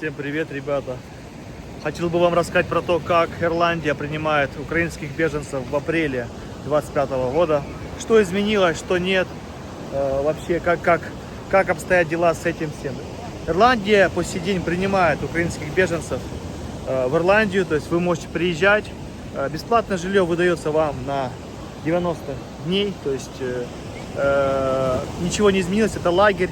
Всем привет, ребята! Хотел бы вам рассказать про то, как Ирландия принимает украинских беженцев в апреле 2025 года. Что изменилось, что нет, вообще как обстоят дела с этим всем. Ирландия по сей день принимает украинских беженцев в Ирландию, то есть вы можете приезжать. Бесплатное жилье выдается вам на 90 дней, то есть ничего не изменилось, это лагерь.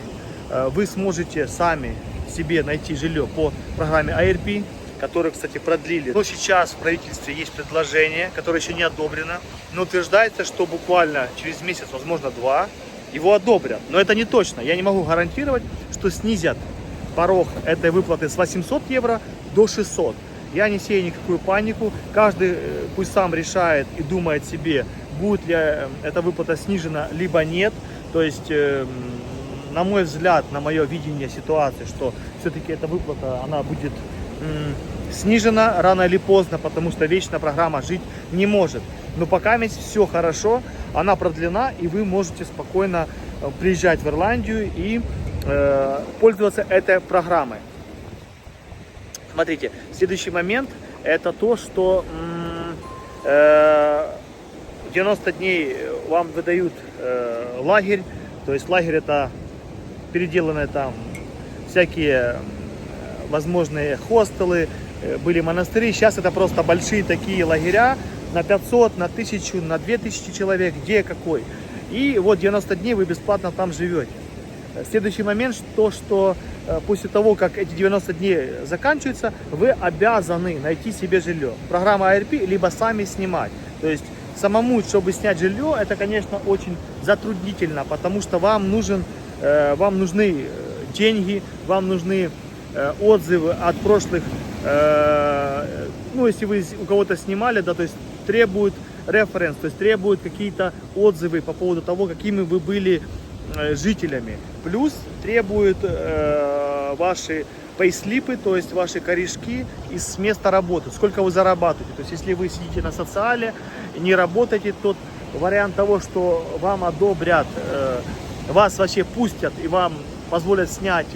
Вы сможете сами себе найти жилье по программе ARP, которую, кстати, продлили. Но сейчас в правительстве есть предложение, которое еще не одобрено, но утверждается, что буквально через месяц, возможно, два, его одобрят. Но это не точно. Я не могу гарантировать, что снизят порог этой выплаты с 800 евро до 600. Я не сею никакую панику. Каждый пусть сам решает и думает себе, будет ли эта выплата снижена, либо нет. То есть, на мой взгляд, на мое видение ситуации, что все-таки эта выплата, она будет снижена рано или поздно, потому что вечно программа жить не может. Но пока все хорошо, она продлена, и вы можете спокойно приезжать в Ирландию и пользоваться этой программой. Смотрите, следующий момент это то, что 90 дней вам выдают лагерь, то есть лагерь это переделанные там всякие возможные хостелы, были монастыри. Сейчас это просто большие такие лагеря на 500, на 1000, на 2000 человек, где какой. И вот 90 дней вы бесплатно там живете. Следующий момент, что после того, как эти 90 дней заканчиваются, вы обязаны найти себе жилье. Программа ARP, либо сами снимать. То есть самому, чтобы снять жилье, это, конечно, очень затруднительно, потому что вам нужны деньги, вам нужны отзывы от прошлых, ну, если вы у кого-то снимали, да, то есть требуют референс, то есть требуют какие-то отзывы по поводу того, какими вы были жителями. Плюс требуют ваши пейслипы, то есть ваши корешки из места работы, сколько вы зарабатываете. То есть если вы сидите на социале и не работаете, тот вариант того, что вам одобрят, вас вообще пустят и вам позволят снять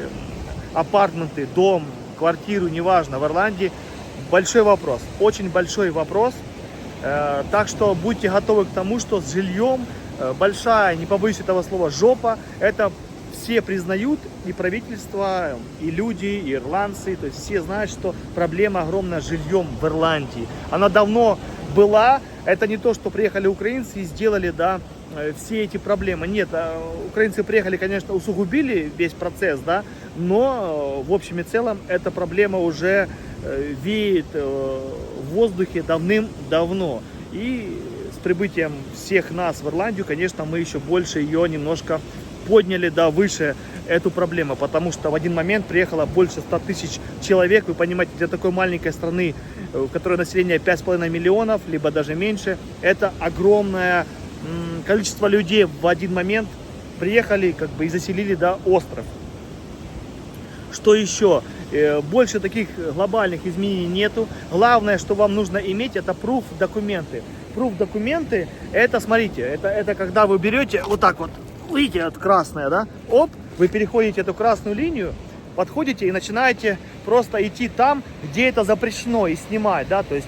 апартменты, дом, квартиру, неважно, в Ирландии, большой вопрос, очень большой вопрос. Так что будьте готовы к тому, что с жильем большая, не побоюсь этого слова, жопа. Это все признают, и правительство, и люди, и ирландцы, то есть все знают, что проблема огромная с жильем в Ирландии. Она давно была, это не то, что приехали украинцы и сделали, да, все эти проблемы. Нет, украинцы приехали, конечно, усугубили весь процесс, да, но в общем и целом эта проблема уже веет в воздухе давным-давно. И с прибытием всех нас в Ирландию, конечно, мы еще больше ее немножко подняли, да, выше эту проблему, потому что в один момент приехало больше 100 тысяч человек. Вы понимаете, для такой маленькой страны, у которой население 5,5 миллионов, либо даже меньше, это огромное количество людей в один момент приехали, как бы, и заселили, да, остров. Что еще? Больше таких глобальных изменений нету. Главное, что вам нужно иметь, это proof документы. Proof документы, это, смотрите, это когда вы берете вот так вот, видите, это красное, да? Оп, вы переходите эту красную линию, подходите и начинаете просто идти там, где это запрещено, и снимать, да, то есть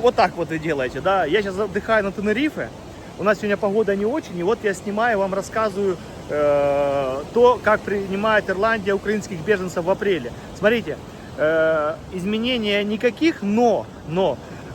вот так вот вы делаете, да. Я сейчас отдыхаю на Тенерифе, у нас сегодня погода не очень, и вот я снимаю, вам рассказываю то, как принимает Ирландия украинских беженцев в апреле. Смотрите, изменений никаких, но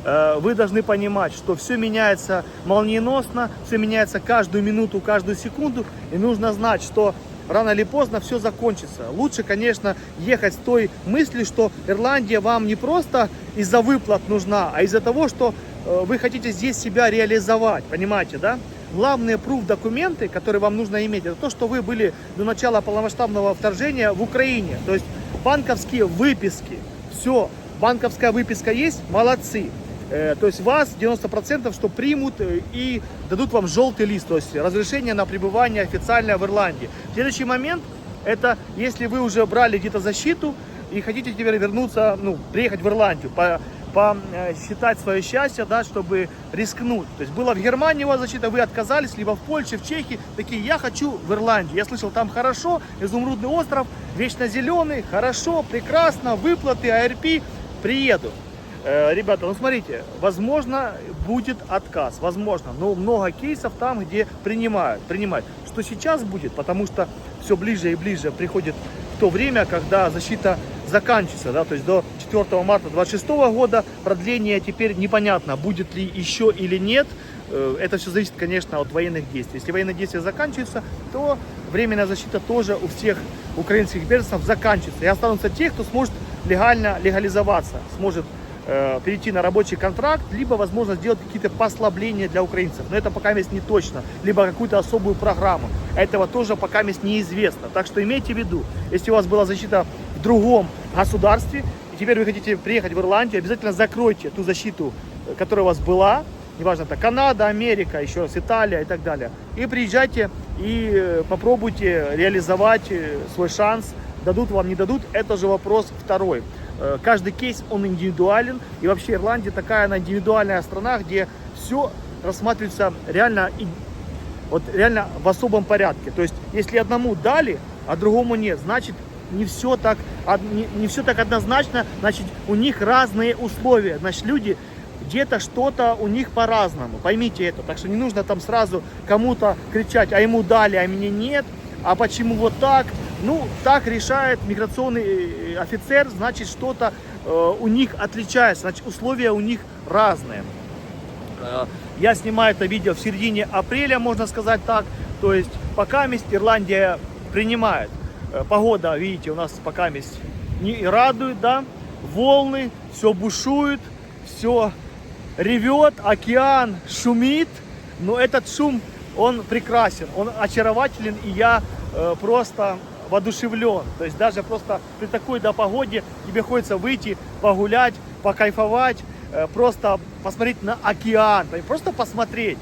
вы должны понимать, что все меняется молниеносно, все меняется каждую минуту, каждую секунду, и нужно знать, что рано или поздно все закончится. Лучше, конечно, ехать с той мыслью, что Ирландия вам не просто из-за выплат нужна, а из-за того, что вы хотите здесь себя реализовать, понимаете, да? Главные proof документы, которые вам нужно иметь, это то, что вы были до начала полномасштабного вторжения в Украине. То есть банковские выписки. Все, банковская выписка есть, молодцы. То есть вас 90% что примут и дадут вам желтый лист, то есть разрешение на пребывание официально в Ирландии. Следующий момент, это если вы уже брали где-то защиту и хотите теперь вернуться, ну, приехать в Ирландию. посчитать свое счастье, да, чтобы рискнуть. То есть было в Германии у вас защита, вы отказались, либо в Польше, в Чехии, такие, я хочу в Ирландию. Я слышал, там хорошо, изумрудный остров, вечно зеленый, хорошо, прекрасно, выплаты, АРП, приеду. Ребята, ну смотрите, возможно будет отказ, возможно, но много кейсов там, где принимают. Что сейчас будет, потому что все ближе и ближе приходит то время, когда защита заканчивается, да, то есть до 4 марта 2026 года продление теперь непонятно, будет ли еще или нет. Это все зависит, конечно, от военных действий. Если военные действия заканчиваются, то временная защита тоже у всех украинских беженцев заканчивается. И останутся те, кто сможет легализоваться, сможет перейти на рабочий контракт, либо, возможно, сделать какие-то послабления для украинцев. Но это пока не точно. Либо какую-то особую программу. Этого тоже пока неизвестно. Так что имейте в виду, если у вас была защита в другом государстве, и теперь вы хотите приехать в Ирландию, обязательно закройте ту защиту, которая у вас была. Неважно, это Канада, Америка, еще раз Италия и так далее. И приезжайте и попробуйте реализовать свой шанс. Дадут вам, не дадут, это же вопрос второй. Каждый кейс, он индивидуален. И вообще Ирландия такая, она индивидуальная страна, где все рассматривается реально в особом порядке. То есть, если одному дали, а другому нет, значит, не все так однозначно, значит, у них разные условия. Значит, люди где-то что-то у них по-разному. Поймите это. Так что не нужно там сразу кому-то кричать, а ему дали, а мне нет. А почему вот так? Ну, так решает миграционный офицер, значит, что-то у них отличается, значит, условия у них разные. Я снимаю это видео в середине апреля, можно сказать так. То есть, пока Ирландия принимает. Погода, видите, у нас пока не радует, да? Волны, все бушует, все ревет, океан шумит. Но этот шум, он прекрасен, он очарователен, и я просто воодушевлен. То есть даже просто при такой погоде тебе хочется выйти, погулять, покайфовать, просто посмотреть на океан, просто посмотреть.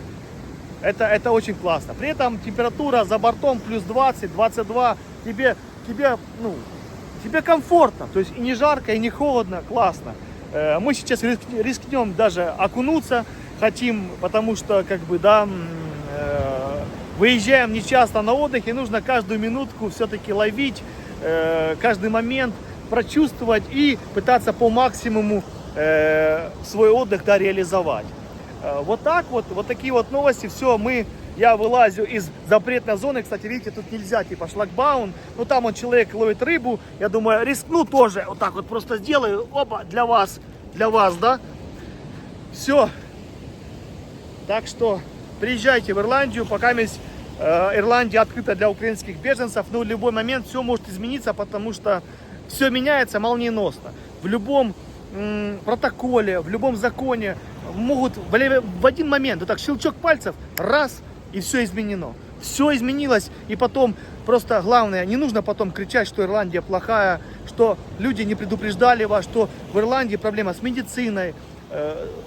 Это очень классно. При этом температура за бортом плюс 20, 22, тебе комфортно. То есть и не жарко, и не холодно, классно. Мы сейчас рискнем даже окунуться, хотим, потому что выезжаем не часто на отдых, и нужно каждую минутку все-таки ловить, каждый момент прочувствовать и пытаться по максимуму свой отдых реализовать. Вот так вот такие вот новости. Все, я вылазю из запретной зоны. Кстати, видите, тут нельзя, шлагбаум. Ну там человек ловит рыбу. Я думаю, рискну тоже. Вот так вот просто сделаю. Опа, для вас, да. Все. Так что приезжайте в Ирландию, пока Ирландия открыта для украинских беженцев, но в любой момент все может измениться, потому что все меняется молниеносно. В любом протоколе, в любом законе могут в один момент, вот так, щелчок пальцев, раз, и все изменено. Все изменилось, и потом просто главное, не нужно потом кричать, что Ирландия плохая, что люди не предупреждали вас, что в Ирландии проблема с медициной,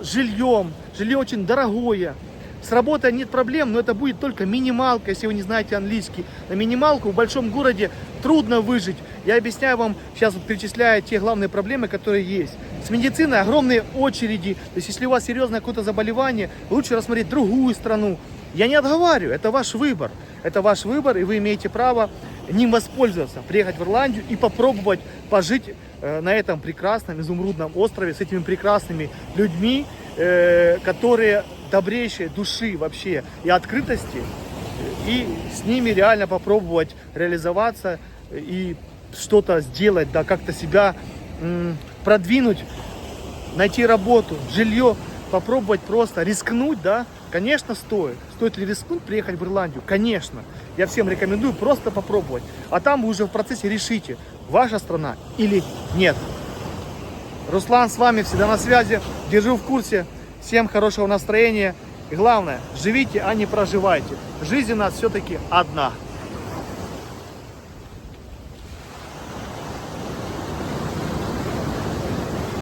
жильем, жилье очень дорогое. С работой нет проблем, но это будет только минималка, если вы не знаете английский. На минималку в большом городе трудно выжить. Я объясняю вам, сейчас перечисляю те главные проблемы, которые есть. С медициной огромные очереди. То есть, если у вас серьезное какое-то заболевание, лучше рассмотреть другую страну. Я не отговариваю, это ваш выбор. Это ваш выбор, и вы имеете право ним воспользоваться. Приехать в Ирландию и попробовать пожить на этом прекрасном изумрудном острове с этими прекрасными людьми, которые добрейшей души вообще и открытости, и с ними реально попробовать реализоваться и что-то сделать, как-то себя продвинуть, найти работу, жилье, попробовать просто рискнуть, конечно, стоит. Стоит ли рискнуть приехать в Ирландию? Конечно. Я всем рекомендую просто попробовать. А там вы уже в процессе решите, ваша страна или нет. Руслан с вами, всегда на связи, держу в курсе. Всем хорошего настроения. И главное, живите, а не проживайте. Жизнь у нас все-таки одна.